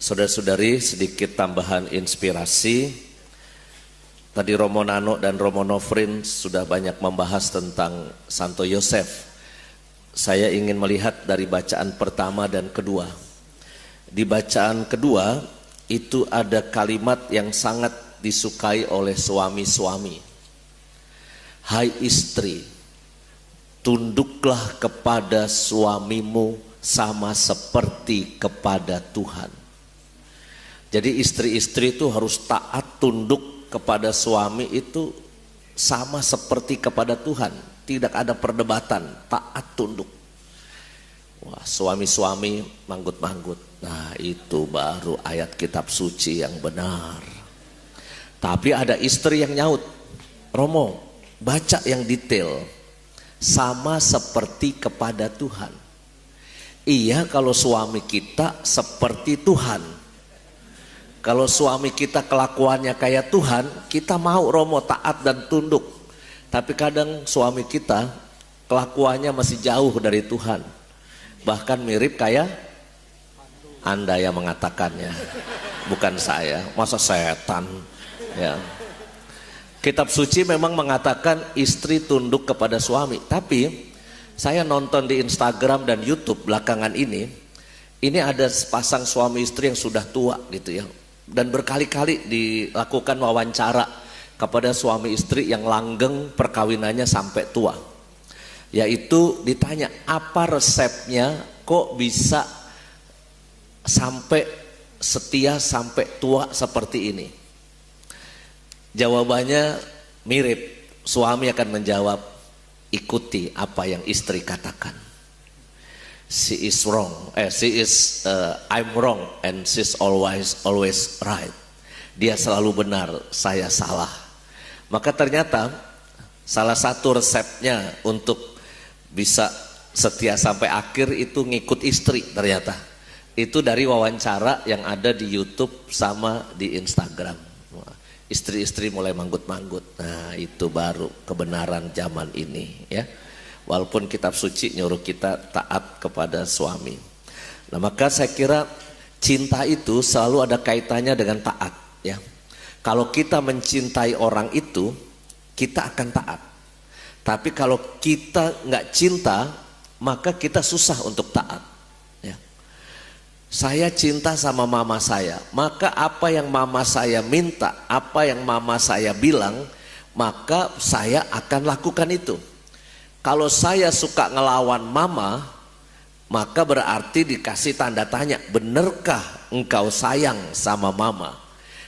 Saudara-saudari, sedikit tambahan inspirasi. Tadi Romo Nano dan Romo Nofrin sudah banyak membahas tentang Santo Yosef. Saya ingin melihat dari bacaan pertama dan kedua. Di bacaan kedua itu ada kalimat yang sangat disukai oleh suami-suami. Hai istri, tunduklah kepada suamimu sama seperti kepada Tuhan. Jadi istri-istri itu harus taat tunduk kepada suami itu sama seperti kepada Tuhan. Tidak ada perdebatan, taat tunduk. Wah, suami-suami manggut-manggut. Nah, itu baru ayat kitab suci yang benar. Tapi ada istri yang nyaut, Romo, baca yang detail. Sama seperti kepada Tuhan. Iya, kalau suami kita seperti Tuhan. Kalau suami kita kelakuannya kayak Tuhan, kita mau Romo taat dan tunduk. Tapi kadang suami kita kelakuannya masih jauh dari Tuhan. Bahkan mirip kayak Anda yang mengatakannya, bukan saya. Masa setan? Ya. Kitab suci memang mengatakan istri tunduk kepada suami. Tapi saya nonton di Instagram dan YouTube belakangan ini ada sepasang suami istri yang sudah tua gitu ya. Dan berkali-kali dilakukan wawancara kepada suami istri yang langgeng perkawinannya sampai tua. Yaitu ditanya, apa resepnya kok bisa sampai setia sampai tua seperti ini? Jawabannya mirip. Suami akan menjawab, ikuti apa yang istri katakan. I'm wrong and she's always right. Dia selalu benar, saya salah. Maka ternyata salah satu resepnya untuk bisa setia sampai akhir itu ngikut istri ternyata. Itu dari wawancara yang ada di YouTube sama di Instagram. Istri-istri mulai manggut-manggut. Nah, itu baru kebenaran zaman ini ya. Walaupun kitab suci nyuruh kita taat kepada suami. Nah, maka saya kira cinta itu selalu ada kaitannya dengan taat ya. Kalau kita mencintai orang itu, kita akan taat. Tapi kalau kita nggak cinta, maka kita susah untuk taat ya. Saya cinta sama mama saya, maka apa yang mama saya minta, apa yang mama saya bilang, maka saya akan lakukan itu. Kalau saya suka ngelawan mama, maka berarti dikasih tanda tanya, benarkah engkau sayang sama mama?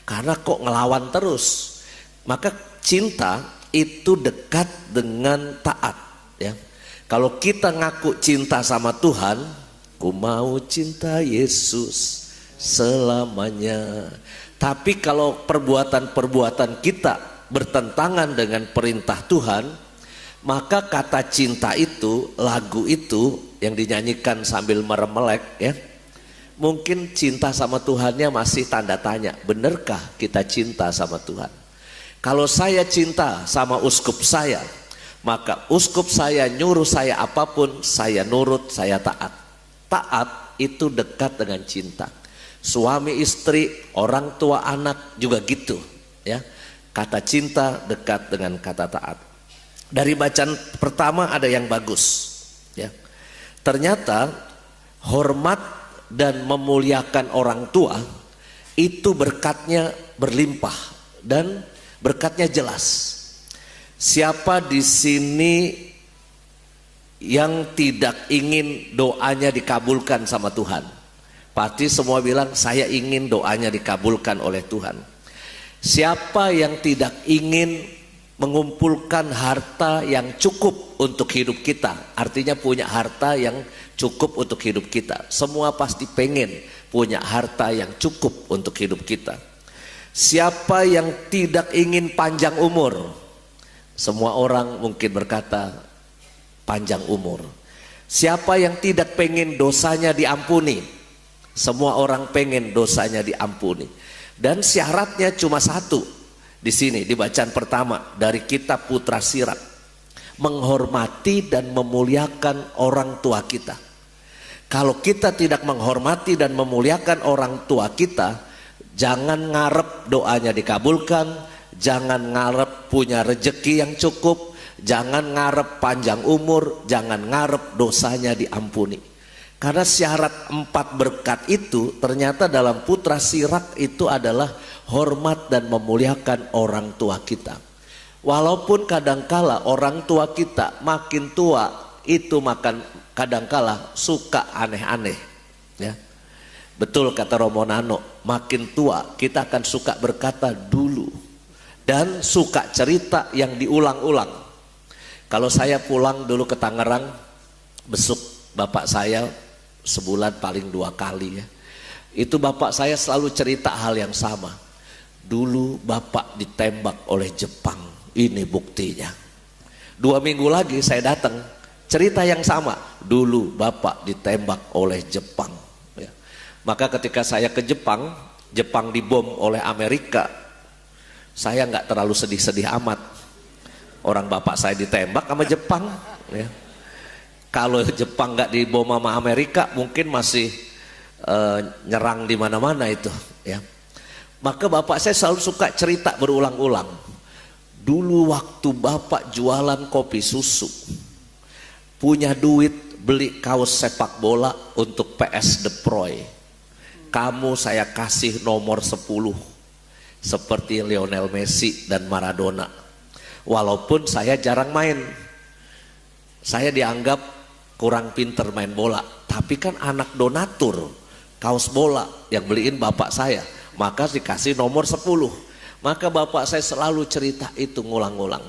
Karena kok ngelawan terus? Maka cinta itu dekat dengan taat ya. Kalau kita ngaku cinta sama Tuhan, ku mau cinta Yesus selamanya. Tapi kalau perbuatan-perbuatan kita bertentangan dengan perintah Tuhan, maka kata cinta itu, lagu itu yang dinyanyikan sambil meremelek ya, mungkin cinta sama Tuhannya masih tanda tanya, benarkah kita cinta sama Tuhan? Kalau saya cinta sama uskup saya, maka uskup saya nyuruh saya apapun, saya nurut, saya taat. Taat itu dekat dengan cinta. Suami istri, orang tua anak juga gitu ya. Kata cinta dekat dengan kata taat. Dari bacaan pertama ada yang bagus ya. Ternyata hormat dan memuliakan orang tua itu berkatnya berlimpah dan berkatnya jelas. Siapa di sini yang tidak ingin doanya dikabulkan sama Tuhan? Pasti semua bilang saya ingin doanya dikabulkan oleh Tuhan. Siapa yang tidak ingin mengumpulkan harta yang cukup untuk hidup kita? Artinya punya harta yang cukup untuk hidup kita. Semua pasti pengen punya harta yang cukup untuk hidup kita. Siapa yang tidak ingin panjang umur? Semua orang mungkin berkata panjang umur. Siapa yang tidak pengen dosanya diampuni? Semua orang pengen dosanya diampuni. Dan syaratnya cuma satu. Di sini di bacaan pertama dari kitab Putra Sirat, menghormati dan memuliakan orang tua kita. Kalau kita tidak menghormati dan memuliakan orang tua kita, jangan ngarep doanya dikabulkan, jangan ngarep punya rejeki yang cukup, jangan ngarep panjang umur, jangan ngarep dosanya diampuni. Karena syarat 4 berkat itu ternyata dalam Putra Sirak itu adalah hormat dan memuliakan orang tua kita. Walaupun kadangkala orang tua kita makin tua itu kadangkala suka aneh-aneh, ya. Betul kata Romo Nano, makin tua kita akan suka berkata dulu dan suka cerita yang diulang-ulang. Kalau saya pulang dulu ke Tangerang, besuk bapak saya sebulan paling 2 kali, ya. Itu bapak saya selalu cerita hal yang sama. Dulu bapak ditembak oleh Jepang, ini buktinya. 2 minggu lagi saya datang, cerita yang sama. Dulu bapak ditembak oleh Jepang, ya. Maka ketika saya ke Jepang, Jepang dibom oleh Amerika, saya nggak terlalu sedih-sedih amat. Orang bapak saya ditembak sama Jepang, ya. Kalau Jepang nggak dibom sama Amerika, mungkin masih nyerang di mana-mana itu, ya. Maka bapak saya selalu suka cerita berulang-ulang. Dulu waktu bapak jualan kopi susu, punya duit beli kaos sepak bola untuk PS De Proy, kamu saya kasih nomor 10 seperti Lionel Messi dan Maradona. Walaupun saya jarang main, saya dianggap kurang pinter main bola, tapi kan anak donatur kaos bola yang beliin bapak saya, maka dikasih nomor 10. Maka bapak saya selalu cerita itu ngulang-ngulang.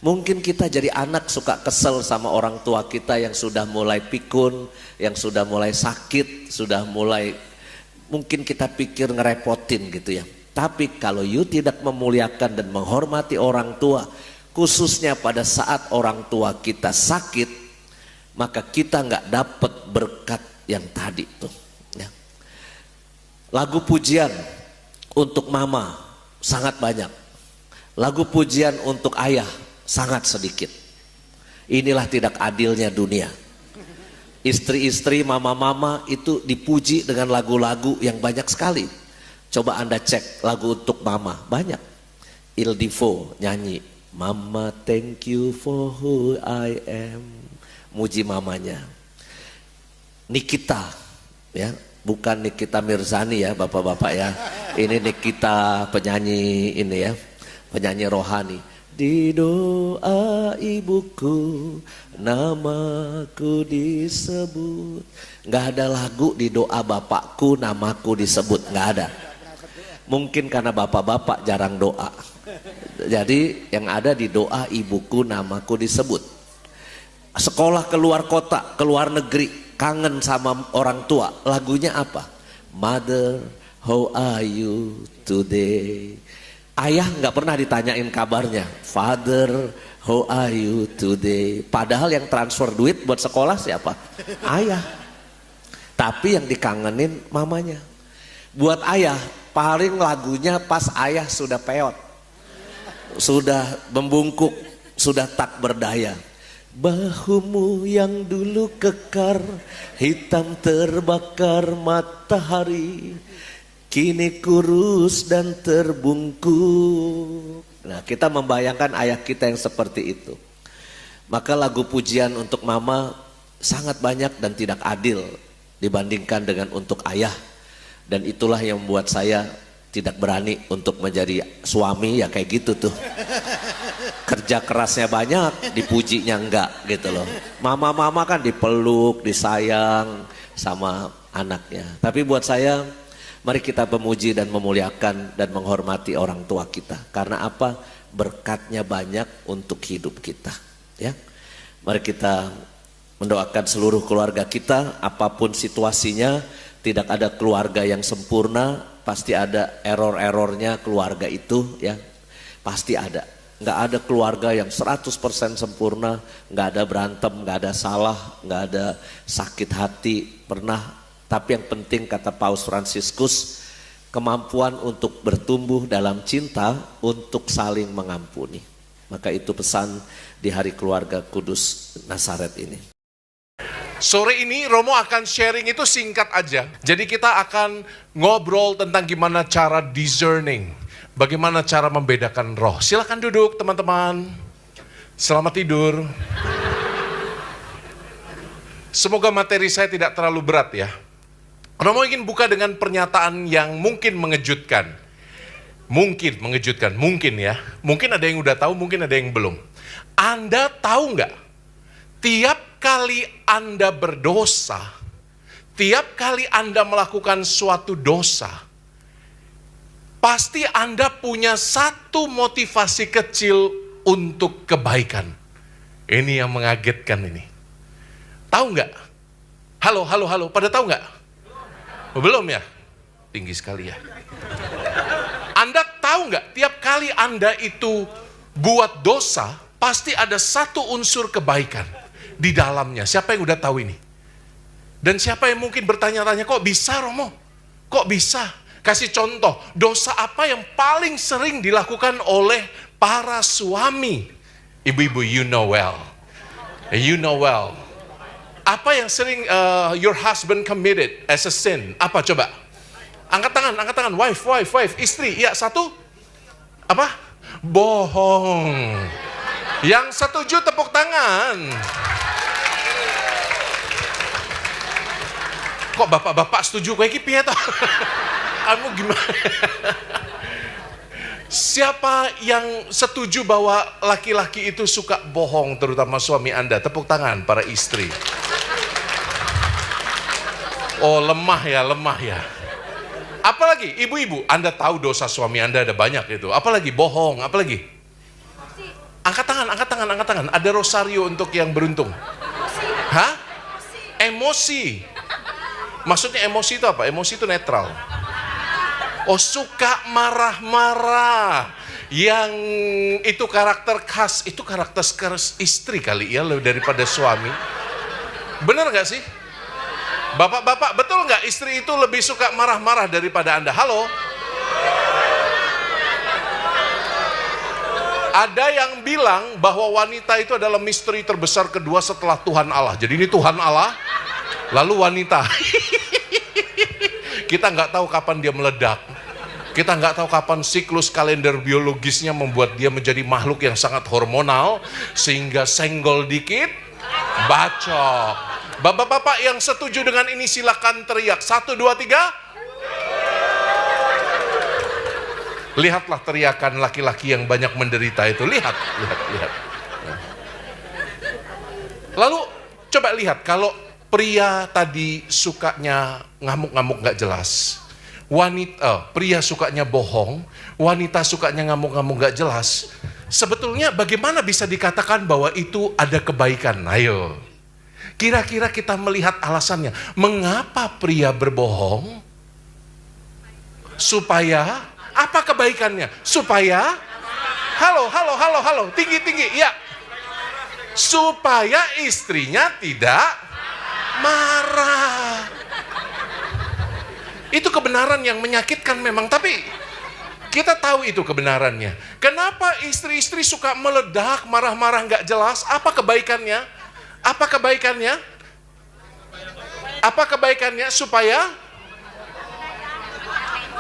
Mungkin kita jadi anak suka kesel sama orang tua kita yang sudah mulai pikun, yang sudah mulai sakit, sudah mulai mungkin kita pikir ngerepotin gitu, ya. Tapi kalau you tidak memuliakan dan menghormati orang tua, khususnya pada saat orang tua kita sakit, maka kita nggak dapat berkat yang tadi tuh, ya. Lagu pujian untuk mama sangat banyak, lagu pujian untuk ayah sangat sedikit. Inilah tidak adilnya dunia. Istri-istri, mama-mama itu dipuji dengan lagu-lagu yang banyak sekali. Coba Anda cek lagu untuk mama, banyak. Il Divo nyanyi, Mama thank you for who I am, muji mamanya. Nikita, ya, bukan Nikita Mirzani ya bapak-bapak ya. Ini Nikita penyanyi ini ya, penyanyi rohani. Di doa ibuku namaku disebut. Nggak ada lagu di doa bapakku namaku disebut, nggak ada. Mungkin karena bapak-bapak jarang doa. Jadi yang ada di doa ibuku namaku disebut. Sekolah keluar kota, keluar negeri, kangen sama orang tua, lagunya apa? Mother, how are you today? Ayah nggak pernah ditanyain kabarnya. Father, how are you today? Padahal yang transfer duit buat sekolah siapa? Ayah. Tapi yang dikangenin mamanya. Buat ayah, paling lagunya pas ayah sudah peot, sudah membungkuk, sudah tak berdaya. Bahumu yang dulu kekar, hitam terbakar matahari, kini kurus dan terbungkuk. Nah, kita membayangkan ayah kita yang seperti itu. Maka lagu pujian untuk mama sangat banyak dan tidak adil dibandingkan dengan untuk ayah. Dan itulah yang membuat saya tidak berani untuk menjadi suami, ya kayak gitu tuh. Kerja kerasnya banyak, dipujinya enggak gitu loh. Mama-mama kan dipeluk, disayang sama anaknya. Tapi buat saya, mari kita memuji dan memuliakan dan menghormati orang tua kita. Karena apa? Berkatnya banyak untuk hidup kita, ya. Mari kita mendoakan seluruh keluarga kita, apapun situasinya. Tidak ada keluarga yang sempurna, pasti ada error-errornya keluarga itu, ya. Pasti ada. Nggak ada keluarga yang 100% sempurna, nggak ada berantem, nggak ada salah, nggak ada sakit hati pernah. Tapi yang penting kata Paus Fransiskus, kemampuan untuk bertumbuh dalam cinta untuk saling mengampuni. Maka itu pesan di Hari Keluarga Kudus Nazaret ini. Sore ini Romo akan sharing itu singkat aja. Jadi kita akan ngobrol tentang gimana cara discerning. Bagaimana cara membedakan roh. Silakan duduk teman-teman. Selamat tidur. Semoga materi saya tidak terlalu berat ya. Romo ingin buka dengan pernyataan yang mungkin mengejutkan. Mungkin mengejutkan, mungkin ya. Mungkin ada yang udah tahu, mungkin ada yang belum. Anda tahu nggak? Tiap kali Anda berdosa, tiap kali Anda melakukan suatu dosa, pasti Anda punya satu motivasi kecil untuk kebaikan. Ini yang mengagetkan ini. Tahu nggak? Halo, pada tahu nggak? Belum ya? Tinggi sekali ya. Anda tahu nggak? Tiap kali Anda itu buat dosa, pasti ada satu unsur kebaikan di dalamnya. Siapa yang udah tahu ini? Dan siapa yang mungkin bertanya-tanya, kok bisa Romo? Kok bisa? Kasih contoh, dosa apa yang paling sering dilakukan oleh para suami? Ibu-ibu, you know well. You know well. Apa yang sering your husband committed as a sin? Apa coba? Angkat tangan. Wife, istri. Ya, satu. Apa? Bohong. Yang setuju tepuk tangan. Kok bapak-bapak setuju kayak gitu ya toh? Kamu gimana? Siapa yang setuju bahwa laki-laki itu suka bohong, terutama suami Anda? Tepuk tangan para istri. Oh, lemah ya. Apalagi ibu-ibu, Anda tahu dosa suami Anda ada banyak itu. Apalagi bohong, apalagi? Angkat tangan. Ada rosario untuk yang beruntung. Hah? Emosi. Maksudnya emosi itu apa? Emosi itu netral. Oh, suka marah-marah. Yang itu karakter khas, itu karakter istri kali ya, lebih daripada suami. Benar gak sih? Bapak-bapak, betul gak istri itu lebih suka marah-marah daripada Anda? Halo? Ada yang bilang bahwa wanita itu adalah misteri terbesar kedua setelah Tuhan Allah. Jadi ini Tuhan Allah, lalu wanita. Kita nggak tahu kapan dia meledak. Kita nggak tahu kapan siklus kalender biologisnya membuat dia menjadi makhluk yang sangat hormonal, sehingga senggol dikit, bacok. Bapak-bapak yang setuju dengan ini silakan teriak. 1, 2, 3. Lihatlah teriakan laki-laki yang banyak menderita itu. Lihat. Lalu coba lihat, kalau pria tadi sukanya ngamuk-ngamuk gak jelas, pria sukanya bohong, wanita sukanya ngamuk-ngamuk gak jelas, sebetulnya bagaimana bisa dikatakan bahwa itu ada kebaikan? Ayo, kira-kira kita melihat alasannya. Mengapa pria berbohong? Supaya apa kebaikannya? Supaya halo, tinggi, ya. Supaya istrinya tidak marah. Itu kebenaran yang menyakitkan memang, tapi kita tahu itu kebenarannya. Kenapa istri-istri suka meledak, marah-marah nggak jelas? Apa kebaikannya?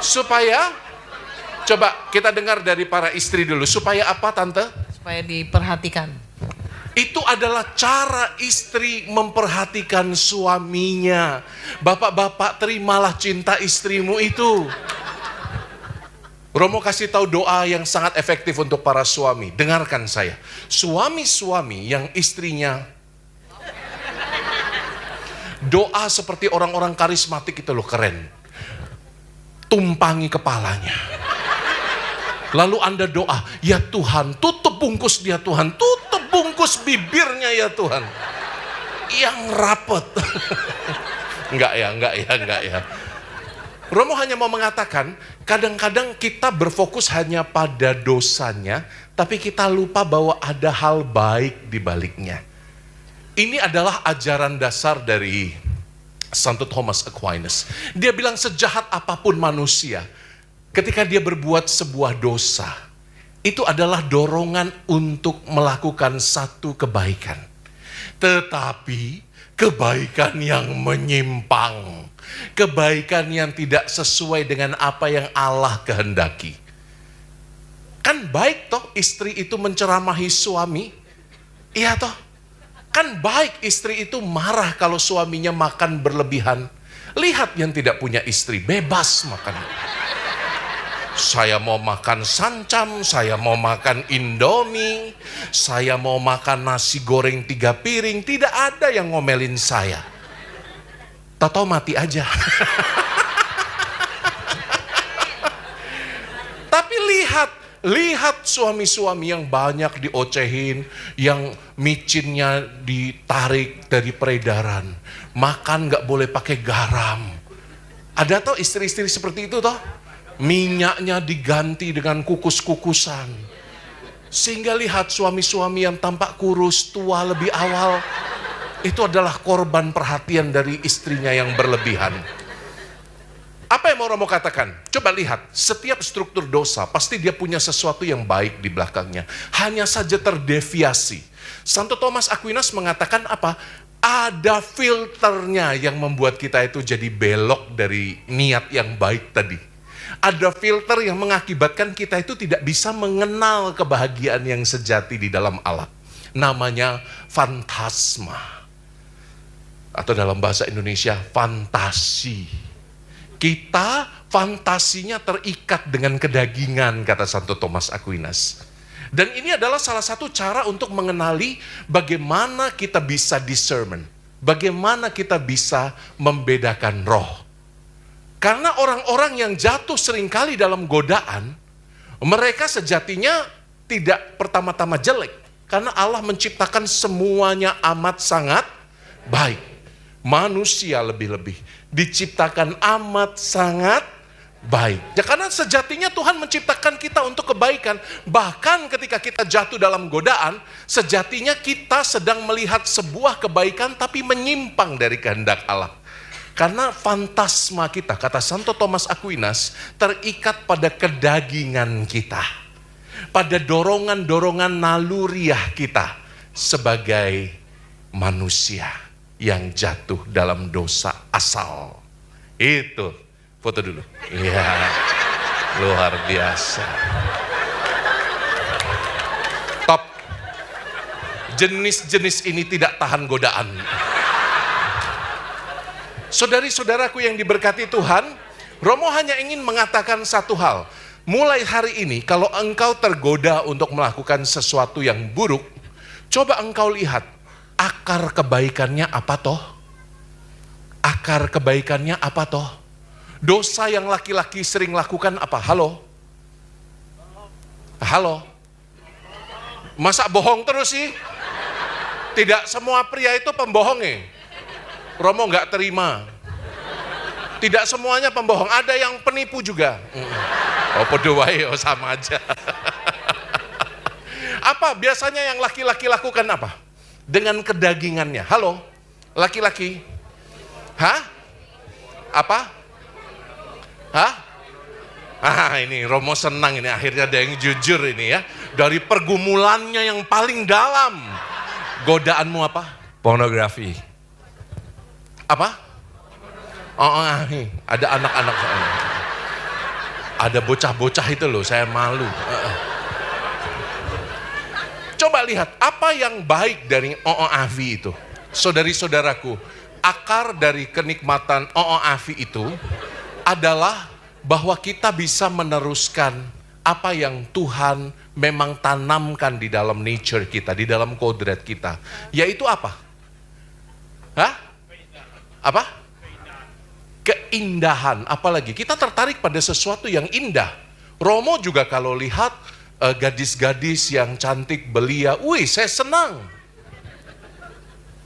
Supaya coba kita dengar dari para istri dulu. Supaya apa, Tante? Supaya diperhatikan. Itu adalah cara istri memperhatikan suaminya. Bapak-bapak, terimalah cinta istrimu itu. Romo kasih tahu doa yang sangat efektif untuk para suami. Dengarkan saya. Suami-suami yang istrinya doa seperti orang-orang karismatik itu loh, keren. Tumpangi kepalanya. Lalu Anda doa, ya Tuhan, tutup bungkus dia Tuhan, tutup bungkus bibirnya ya Tuhan. Yang rapet. Enggak ya. Romo hanya mau mengatakan, kadang-kadang kita berfokus hanya pada dosanya, tapi kita lupa bahwa ada hal baik di baliknya. Ini adalah ajaran dasar dari Santo Thomas Aquinas. Dia bilang sejahat apapun manusia, ketika dia berbuat sebuah dosa, itu adalah dorongan untuk melakukan satu kebaikan. Tetapi kebaikan yang menyimpang, kebaikan yang tidak sesuai dengan apa yang Allah kehendaki. Kan baik toh istri itu menceramahi suami? Iya toh? Kan baik istri itu marah kalau suaminya makan berlebihan. Lihat yang tidak punya istri, bebas makan. Saya mau makan sancam, saya mau makan indomie, saya mau makan nasi goreng 3 piring, tidak ada yang ngomelin saya. Tahu-tahu mati aja. Tapi lihat suami-suami yang banyak diocehin, yang micinnya ditarik dari peredaran, makan gak boleh pakai garam. Ada toh istri-istri seperti itu toh? Minyaknya diganti dengan kukus-kukusan. Sehingga lihat suami-suami yang tampak kurus, tua lebih awal, itu adalah korban perhatian dari istrinya yang berlebihan. Apa yang mau Romo katakan? Coba lihat, setiap struktur dosa pasti dia punya sesuatu yang baik di belakangnya. Hanya saja terdeviasi. Santo Thomas Aquinas mengatakan apa? Ada filternya yang membuat kita itu jadi belok dari niat yang baik tadi. Ada filter yang mengakibatkan kita itu tidak bisa mengenal kebahagiaan yang sejati di dalam Allah. Namanya fantasma. Atau dalam bahasa Indonesia, fantasi. Kita fantasinya terikat dengan kedagingan, kata Santo Thomas Aquinas. Dan ini adalah salah satu cara untuk mengenali bagaimana kita bisa discernment. Bagaimana kita bisa membedakan roh. Karena orang-orang yang jatuh seringkali dalam godaan, mereka sejatinya tidak pertama-tama jelek. Karena Allah menciptakan semuanya amat sangat baik. Manusia lebih-lebih diciptakan amat sangat baik. Ya, karena sejatinya Tuhan menciptakan kita untuk kebaikan. Bahkan ketika kita jatuh dalam godaan, sejatinya kita sedang melihat sebuah kebaikan tapi menyimpang dari kehendak Allah. Karena fantasma kita, kata Santo Thomas Aquinas, terikat pada kedagingan kita. Pada dorongan-dorongan naluriah kita sebagai manusia yang jatuh dalam dosa asal. Itu, foto dulu. Iya, luar biasa. Top. Jenis-jenis ini tidak tahan godaan. Saudari-saudaraku yang diberkati Tuhan, Romo hanya ingin mengatakan satu hal. Mulai hari ini, kalau engkau tergoda untuk melakukan sesuatu yang buruk, coba engkau lihat, akar kebaikannya apa toh? Akar kebaikannya apa toh? Dosa yang laki-laki sering lakukan apa? Halo? Halo? Masa bohong terus sih? Tidak semua pria itu pembohong ya? Romo nggak terima. Tidak semuanya pembohong, ada yang penipu juga. Oh podo wae, oh sama aja. Apa biasanya yang laki-laki lakukan apa? Dengan kedagingannya. Halo, laki-laki. Hah? Apa? Hah? Ah ini Romo senang ini, akhirnya ada yang jujur ini ya. Dari pergumulannya yang paling dalam. Godaanmu apa? Pornografi. Apa? Oh, ada anak-anak soalnya. Ada bocah-bocah itu loh, saya malu. Coba lihat, apa yang baik dari OOAVI itu? Saudari-saudaraku, akar dari kenikmatan OOAVI itu adalah bahwa kita bisa meneruskan apa yang Tuhan memang tanamkan di dalam nature kita, di dalam kodrat kita. Yaitu apa? Hah? Apa? Keindahan. Apalagi kita tertarik pada sesuatu yang indah. Romo juga kalau lihat gadis-gadis yang cantik belia, wih saya senang.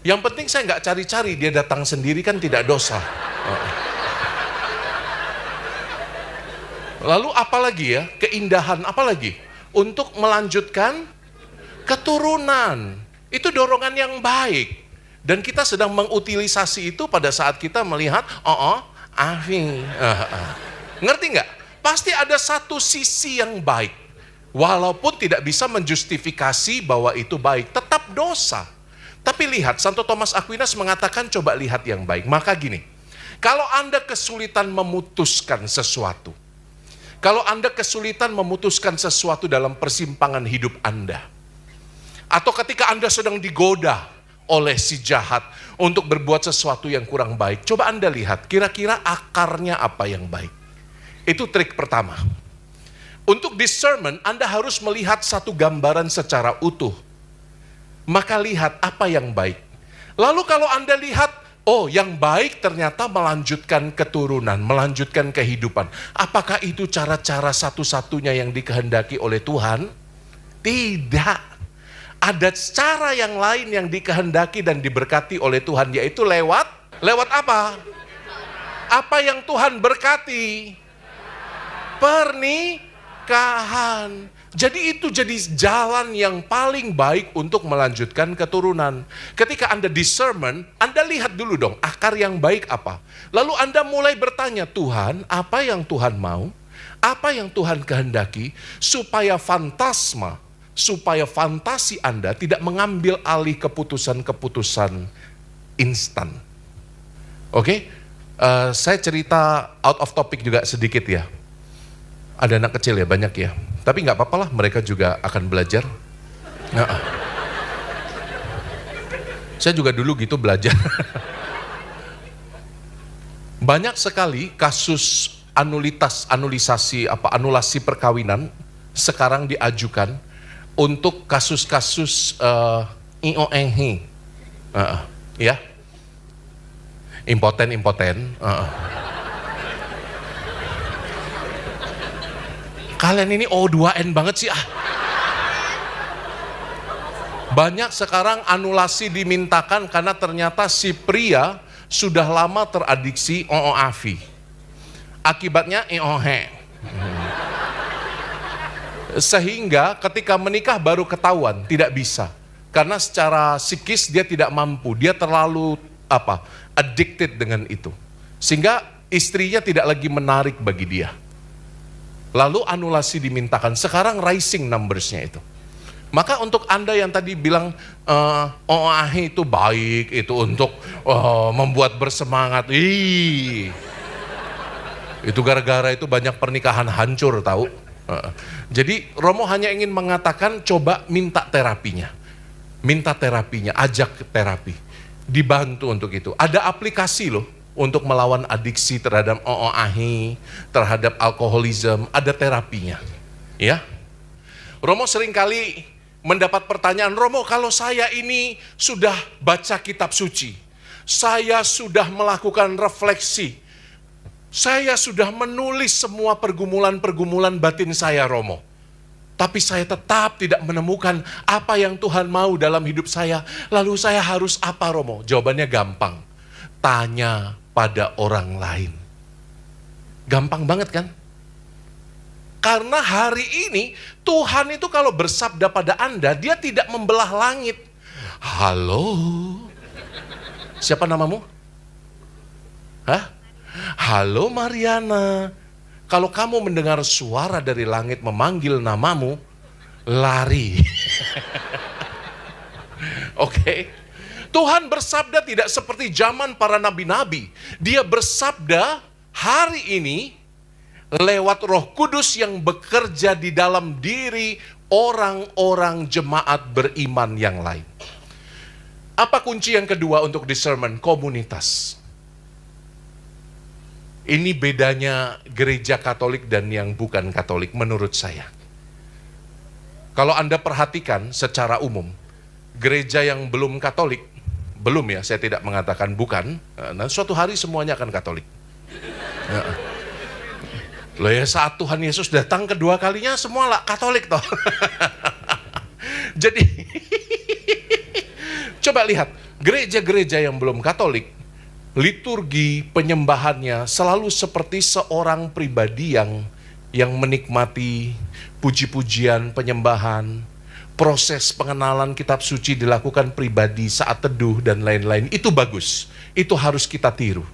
Yang penting saya nggak cari-cari, dia datang sendiri kan tidak dosa. Lalu apalagi ya, keindahan apalagi? Untuk melanjutkan keturunan. Itu dorongan yang baik. Dan kita sedang mengutilisasi itu pada saat kita melihat, ngerti nggak? Pasti ada satu sisi yang baik. Walaupun tidak bisa menjustifikasi bahwa itu baik, tetap dosa. Tapi lihat, Santo Thomas Aquinas mengatakan coba lihat yang baik. Maka gini, kalau Anda kesulitan memutuskan sesuatu, kalau Anda kesulitan memutuskan sesuatu dalam persimpangan hidup Anda, atau ketika Anda sedang digoda oleh si jahat untuk berbuat sesuatu yang kurang baik, coba Anda lihat kira-kira akarnya apa yang baik. Itu trik pertama. Untuk discernment, Anda harus melihat satu gambaran secara utuh. Maka lihat apa yang baik. Lalu kalau Anda lihat, oh yang baik ternyata melanjutkan keturunan, melanjutkan kehidupan. Apakah itu cara-cara satu-satunya yang dikehendaki oleh Tuhan? Tidak. Ada cara yang lain yang dikehendaki dan diberkati oleh Tuhan, yaitu lewat apa? Apa yang Tuhan berkati? Pernikahan. Jadi itu jadi jalan yang paling baik untuk melanjutkan keturunan. Ketika Anda discernment, Anda lihat dulu dong akar yang baik apa. Lalu Anda mulai bertanya, Tuhan, apa yang Tuhan mau? Apa yang Tuhan kehendaki? Supaya fantasi Anda tidak mengambil alih keputusan-keputusan instan. Oke? Saya cerita out of topic juga sedikit ya. Ada anak kecil ya, banyak ya. Tapi nggak apa-apa lah, mereka juga akan belajar. Saya juga dulu gitu belajar. Banyak sekali kasus anulasi perkawinan sekarang diajukan untuk kasus-kasus IONG, ya, impoten. Kalian ini O2N banget sih ah. Banyak sekarang anulasi dimintakan karena ternyata si pria sudah lama teradiksi OOAVI. Akibatnya IOH. Sehingga ketika menikah baru ketahuan tidak bisa. Karena secara psikis dia tidak mampu, dia terlalu addicted dengan itu. Sehingga istrinya tidak lagi menarik bagi dia. Lalu anulasi dimintakan. Sekarang rising numbers-nya itu. Maka untuk Anda yang tadi bilang OAH itu baik, itu untuk membuat bersemangat. Itu gara-gara itu banyak pernikahan hancur tahu. Jadi Romo hanya ingin mengatakan coba minta terapinya. Ajak terapi. Dibantu untuk itu. Ada aplikasi loh. Untuk melawan adiksi terhadap OOAH, terhadap alkoholisme, ada terapinya. Ya. Romo seringkali mendapat pertanyaan, Romo kalau saya ini sudah baca kitab suci, saya sudah melakukan refleksi, saya sudah menulis semua pergumulan-pergumulan batin saya Romo. Tapi saya tetap tidak menemukan apa yang Tuhan mau dalam hidup saya. Lalu saya harus apa Romo? Jawabannya gampang. Tanya pada orang lain. Gampang banget kan? Karena hari ini Tuhan itu kalau bersabda pada Anda, dia tidak membelah langit. Halo? Siapa namamu? Hah? Halo Mariana. Kalau kamu mendengar suara dari langit memanggil namamu, lari. Oke. Tuhan bersabda tidak seperti zaman para nabi-nabi. Dia bersabda hari ini lewat Roh Kudus yang bekerja di dalam diri orang-orang jemaat beriman yang lain. Apa kunci yang kedua untuk discernment? Komunitas. Ini bedanya gereja Katolik dan yang bukan Katolik menurut saya. Kalau Anda perhatikan secara umum, gereja yang belum Katolik, belum ya, saya tidak mengatakan bukan. Nah, suatu hari semuanya akan Katolik. Loh ya, saat Tuhan Yesus datang kedua kalinya semua lah Katolik toh. Jadi, coba lihat, gereja-gereja yang belum Katolik, liturgi penyembahannya selalu seperti seorang pribadi yang menikmati puji-pujian, penyembahan. Proses pengenalan kitab suci dilakukan pribadi saat teduh dan lain-lain. Itu bagus. Itu harus kita tiru.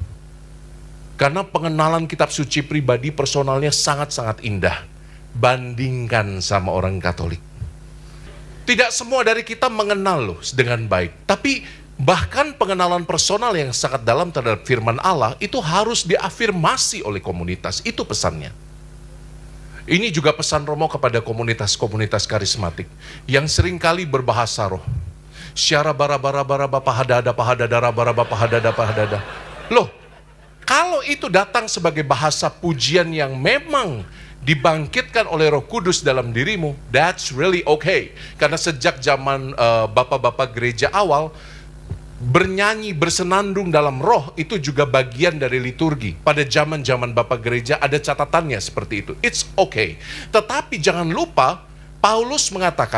Karena pengenalan kitab suci pribadi personalnya sangat-sangat indah. Bandingkan sama orang Katolik. Tidak semua dari kita mengenal loh dengan baik. Tapi bahkan pengenalan personal yang sangat dalam terhadap firman Allah itu harus diafirmasi oleh komunitas. Itu pesannya. Ini juga pesan Romo kepada komunitas-komunitas karismatik yang seringkali berbahasa roh. Syara bara bara bara pahadada pahadada bara pahadada pahadada. Loh, kalau itu datang sebagai bahasa pujian yang memang dibangkitkan oleh Roh Kudus dalam dirimu, that's really okay. Karena sejak zaman bapak-bapak gereja awal, bernyanyi, bersenandung dalam roh itu juga bagian dari liturgi. Pada zaman-zaman bapak gereja ada catatannya seperti itu. It's okay. Tetapi jangan lupa,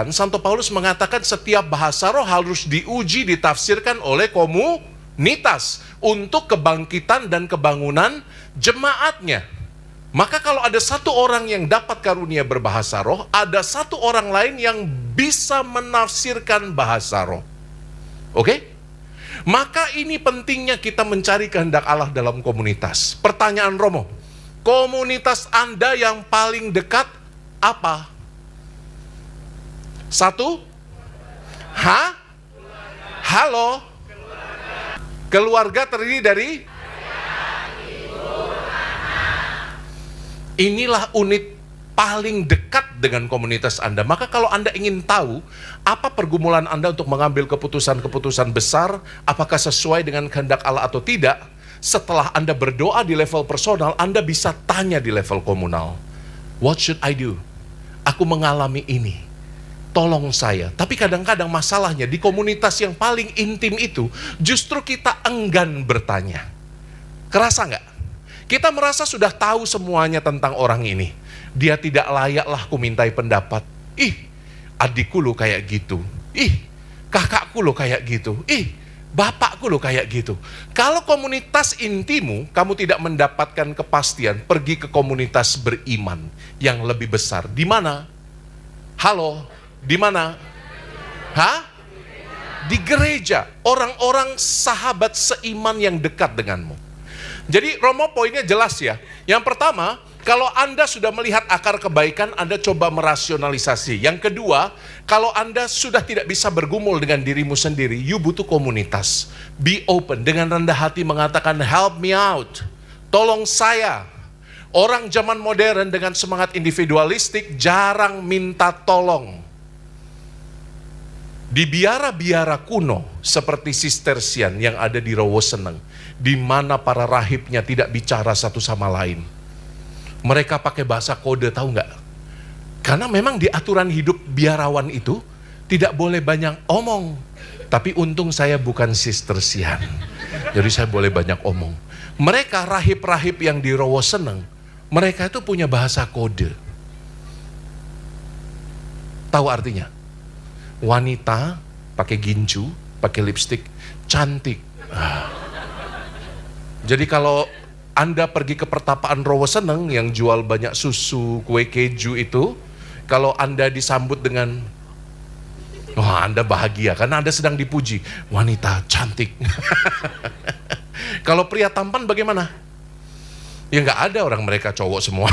Santo Paulus mengatakan setiap bahasa roh harus diuji, ditafsirkan oleh komunitas untuk kebangkitan dan kebangunan jemaatnya. Maka kalau ada satu orang yang dapat karunia berbahasa roh, ada satu orang lain yang bisa menafsirkan bahasa roh. Oke? Maka ini pentingnya kita mencari kehendak Allah dalam komunitas. Pertanyaan Romo, komunitas Anda yang paling dekat apa? Satu? Halo? Keluarga terdiri dari? Inilah unit paling dekat dengan komunitas Anda. Maka kalau Anda ingin tahu apa pergumulan Anda untuk mengambil keputusan-keputusan besar, apakah sesuai dengan kehendak Allah atau tidak, setelah Anda berdoa di level personal, Anda bisa tanya di level komunal. What should I do? Aku mengalami ini. Tolong saya. Tapi kadang-kadang masalahnya di komunitas yang paling intim itu, justru kita enggan bertanya. Kerasa nggak? Kita merasa sudah tahu semuanya tentang orang ini. Dia tidak layaklah ku mintai pendapat. Ih, adikku lo kayak gitu. Ih, kakakku lo kayak gitu. Ih, bapakku lo kayak gitu. Kalau komunitas intimu, kamu tidak mendapatkan kepastian, pergi ke komunitas beriman yang lebih besar. Di mana? Halo, di mana? Di gereja. Orang-orang sahabat seiman yang dekat denganmu. Jadi Romo poinnya jelas ya. Yang pertama, kalau Anda sudah melihat akar kebaikan, Anda coba merasionalisasi. Yang kedua, kalau Anda sudah tidak bisa bergumul dengan dirimu sendiri, you butuh komunitas. Be open, dengan rendah hati mengatakan, help me out, tolong saya. Orang zaman modern dengan semangat individualistik jarang minta tolong. Di biara-biara kuno seperti Sistersian yang ada di Rowoseneng, di mana para rahibnya tidak bicara satu sama lain. Mereka pakai bahasa kode, tahu nggak? Karena memang di aturan hidup biarawan itu tidak boleh banyak omong. Tapi untung saya bukan Sistersian, jadi saya boleh banyak omong. Mereka rahib-rahib yang di Rowoseneng, mereka itu punya bahasa kode. Tahu artinya? Wanita pakai ginju, pakai lipstik, cantik. Jadi kalau Anda pergi ke pertapaan Rowoseneng yang jual banyak susu, kue keju itu, kalau Anda disambut dengan, wah, Anda bahagia karena Anda sedang dipuji. Wanita cantik. Kalau pria tampan bagaimana? Ya nggak ada, orang mereka cowok semua.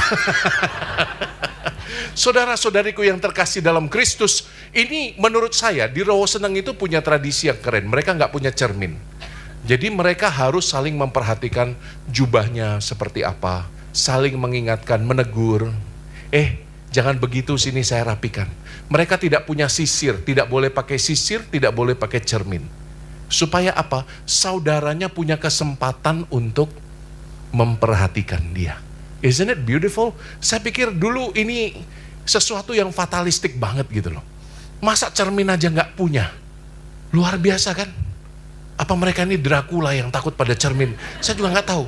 Saudara-saudariku yang terkasih dalam Kristus, ini menurut saya di Rowoseneng itu punya tradisi yang keren. Mereka nggak punya cermin. Jadi mereka harus saling memperhatikan jubahnya seperti apa, saling mengingatkan, menegur. Jangan begitu, sini saya rapikan. Mereka tidak punya sisir, tidak boleh pakai sisir, tidak boleh pakai cermin. Supaya apa? Saudaranya punya kesempatan untuk memperhatikan dia. Isn't it beautiful? Saya pikir dulu ini sesuatu yang fatalistik banget gitu loh. Masa cermin aja nggak punya? Luar biasa kan? Apa mereka ini Dracula yang takut pada cermin? Saya juga nggak tahu.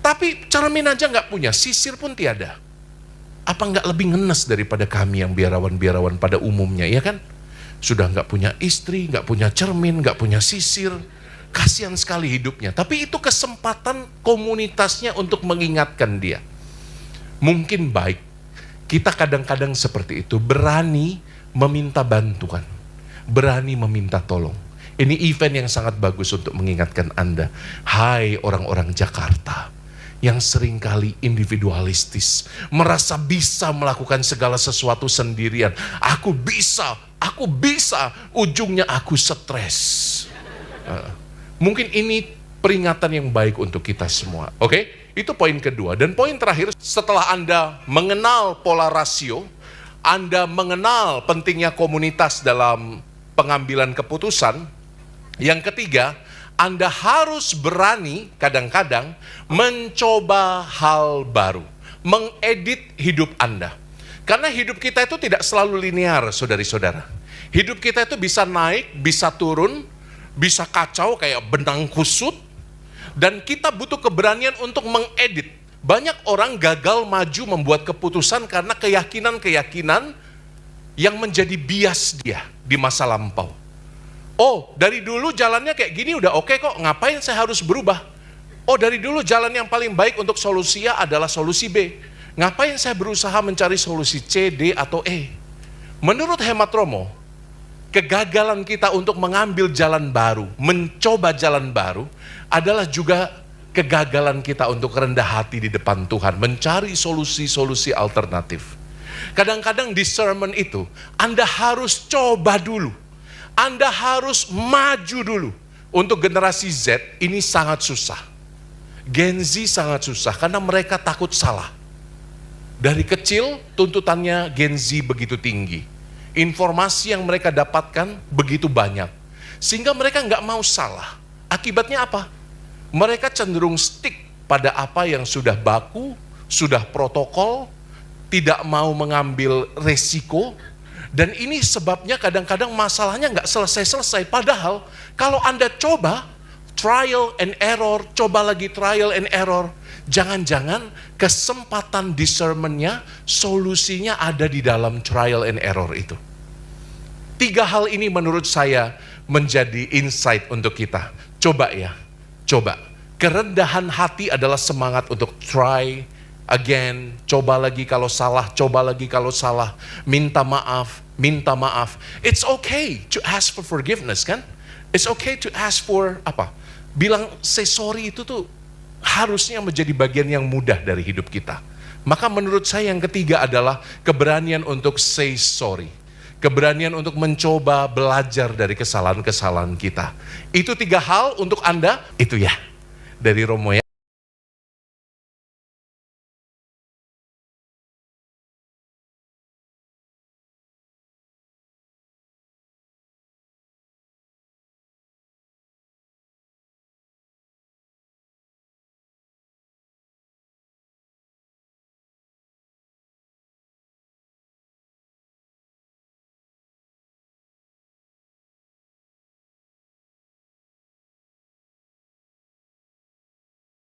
Tapi cermin aja nggak punya, sisir pun tiada. Apa nggak lebih ngenes daripada kami yang biarawan-biarawan pada umumnya, ya kan? Sudah nggak punya istri, nggak punya cermin, nggak punya sisir. Kasihan sekali hidupnya. Tapi itu kesempatan komunitasnya untuk mengingatkan dia. Mungkin baik kita kadang-kadang seperti itu, berani meminta bantuan, berani meminta tolong. Ini event yang sangat bagus untuk mengingatkan Anda. Hai orang-orang Jakarta, yang seringkali individualistis, merasa bisa melakukan segala sesuatu sendirian. Aku bisa, ujungnya aku stres. Mungkin ini peringatan yang baik untuk kita semua. Oke? Itu poin kedua. Dan poin terakhir, setelah Anda mengenal pola rasio, Anda mengenal pentingnya komunitas dalam pengambilan keputusan, yang ketiga, Anda harus berani kadang-kadang mencoba hal baru, mengedit hidup Anda. Karena hidup kita itu tidak selalu linear, saudari-saudara. Hidup kita itu bisa naik, bisa turun, bisa kacau kayak benang kusut, dan kita butuh keberanian untuk mengedit. Banyak orang gagal maju membuat keputusan karena keyakinan-keyakinan yang menjadi bias dia di masa lampau. Oh, dari dulu jalannya kayak gini udah oke kok, ngapain saya harus berubah? Oh, dari dulu jalan yang paling baik untuk solusi A adalah solusi B. Ngapain saya berusaha mencari solusi C, D, atau E? Menurut hemat Romo, kegagalan kita untuk mengambil jalan baru, mencoba jalan baru, adalah juga kegagalan kita untuk rendah hati di depan Tuhan, mencari solusi-solusi alternatif. Kadang-kadang discernment itu, Anda harus coba dulu. Anda harus maju dulu. Untuk generasi Z, ini sangat susah. Gen Z sangat susah, karena mereka takut salah. Dari kecil, tuntutannya Gen Z begitu tinggi. Informasi yang mereka dapatkan begitu banyak. Sehingga mereka nggak mau salah. Akibatnya apa? Mereka cenderung stick pada apa yang sudah baku, sudah protokol, tidak mau mengambil resiko, dan ini sebabnya kadang-kadang masalahnya nggak selesai-selesai. Padahal kalau Anda coba trial and error, coba lagi trial and error, jangan-jangan kesempatan discernment-nya, solusinya ada di dalam trial and error itu. 3 hal ini menurut saya menjadi insight untuk kita. Coba ya, coba. Kerendahan hati adalah semangat untuk try again, coba lagi kalau salah, coba lagi kalau salah, minta maaf, minta maaf. It's okay to ask for forgiveness, kan? It's okay to ask for apa? Bilang say sorry itu tuh harusnya menjadi bagian yang mudah dari hidup kita. Maka menurut saya yang ketiga adalah keberanian untuk say sorry. Keberanian untuk mencoba belajar dari kesalahan-kesalahan kita. Itu 3 hal untuk Anda, itu ya, dari Romo ya.